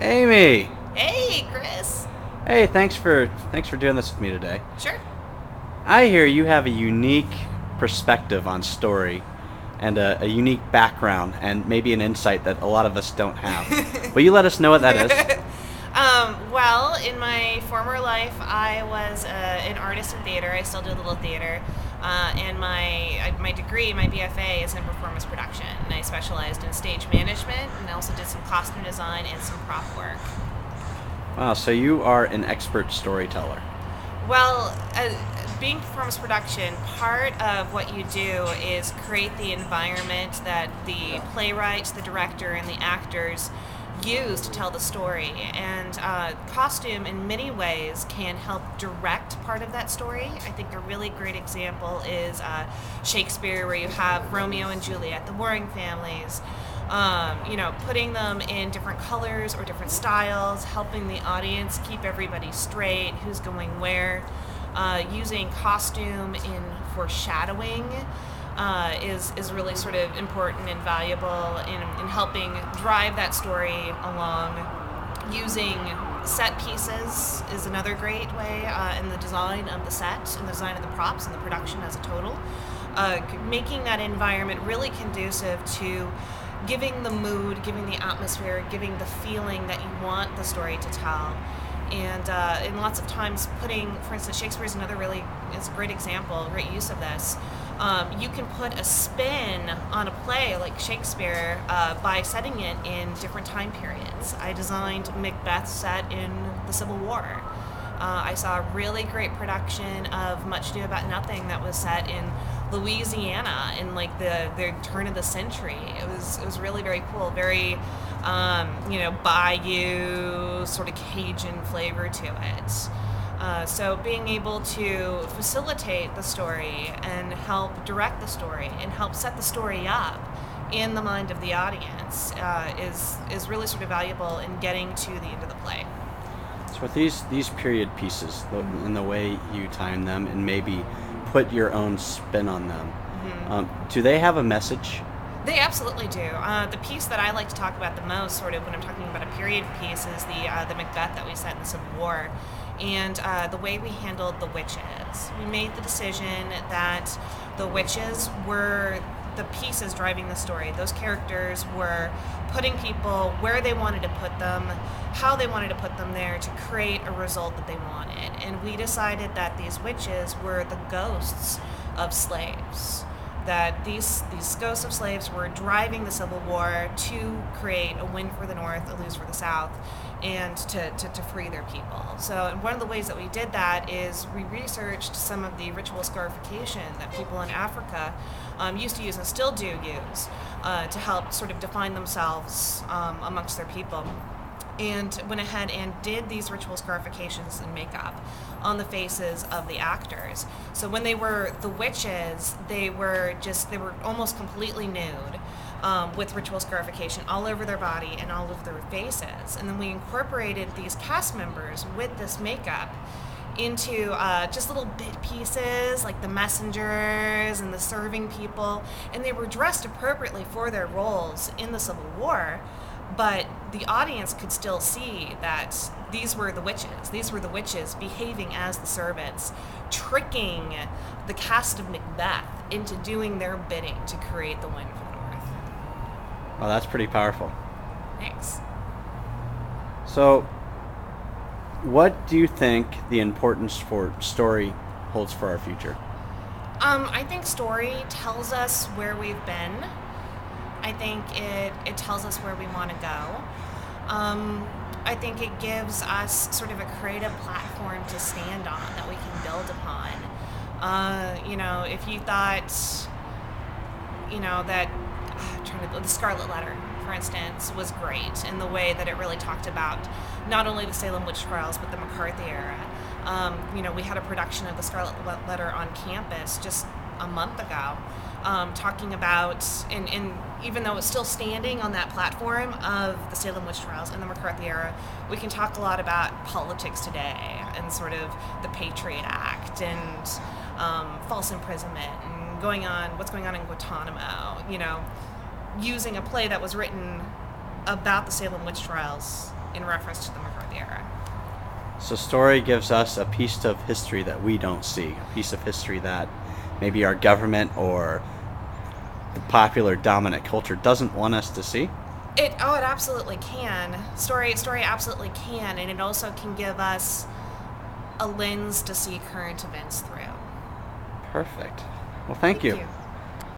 Amy. Hey, Chris. Hey, thanks for doing this with me today. Sure. I hear you have a unique perspective on story and a unique background and maybe an insight that a lot of us don't have. Will you let us know what that is? Well, in my former life, I was an artist in theater. I still do a little theater. And my degree, my BFA, is in performance production. And I specialized in stage management, and I also did some costume design and some prop work. Wow, so you are an expert storyteller. Well, being performance production, part of what you do is create the environment that the playwright, the director, and the actors use to tell the story. And costume, in many ways, can help direct part of that story. I think a really great example is Shakespeare, where you have Romeo and Juliet, the warring families. Putting them in different colors or different styles, helping the audience keep everybody straight, who's going where, using costume in foreshadowing is really sort of important and valuable in helping drive that story along. Using set pieces is another great way in the design of the set, and the design of the props, and the production as a total. Making that environment really conducive to giving the mood, giving the atmosphere, giving the feeling that you want the story to tell. And lots of times putting, for instance, Shakespeare is a great example, great use of this. You can put a spin on a play like Shakespeare by setting it in different time periods. I designed Macbeth set in the Civil War. I saw a really great production of Much Ado About Nothing that was set in Louisiana in like the turn of the century. It was really very cool, very bayou sort of Cajun flavor to it. So being able to facilitate the story and help direct the story and help set the story up in the mind of the audience is really sort of valuable in getting to the end of the play. So with these period pieces, and the way you time them, and maybe put your own spin on them, do they have a message? They absolutely do. The piece that I like to talk about the most, sort of when I'm talking about a period piece, is the Macbeth that we set in the Civil War, and the way we handled the witches. We made the decision that the witches were the pieces driving the story. Those characters were putting people where they wanted to put them, how they wanted to put them there to create a result that they wanted. And we decided that these witches were the ghosts of slaves. That these ghosts of slaves were driving the Civil War to create a win for the North, a lose for the South, and to free their people. So one of the ways that we did that is we researched some of the ritual scarification that people in Africa used to use and still do use to help sort of define themselves amongst their people. And went ahead and did these ritual scarifications and makeup on the faces of the actors. So when they were the witches, they were almost completely nude, with ritual scarification all over their body and all over their faces. And then we incorporated these cast members with this makeup into just little bit pieces like the messengers and the serving people, and they were dressed appropriately for their roles in the Civil War. But the audience could still see that these were the witches. These were the witches behaving as the servants, tricking the cast of Macbeth into doing their bidding to create the win for the North. Well, that's pretty powerful. Thanks. So, what do you think the importance for story holds for our future? I think story tells us where we've been. I think it tells us where we want to go. I think it gives us sort of a creative platform to stand on that we can build upon. If you thought, that the Scarlet Letter, for instance, was great in the way that it really talked about not only the Salem witch trials but the McCarthy era. We had a production of the Scarlet Letter on campus just a month ago, talking about, and even though it's still standing on that platform of the Salem witch trials and the McCarthy era, we can talk a lot about politics today and sort of the Patriot Act and false imprisonment and what's going on in Guantanamo, using a play that was written about the Salem witch trials in reference to the McCarthy era. So story gives us a piece of history that we don't see, a piece of history that maybe our government or the popular dominant culture doesn't want us to see. It absolutely can. Story absolutely can, and it also can give us a lens to see current events through. Perfect. Well, thank you. You.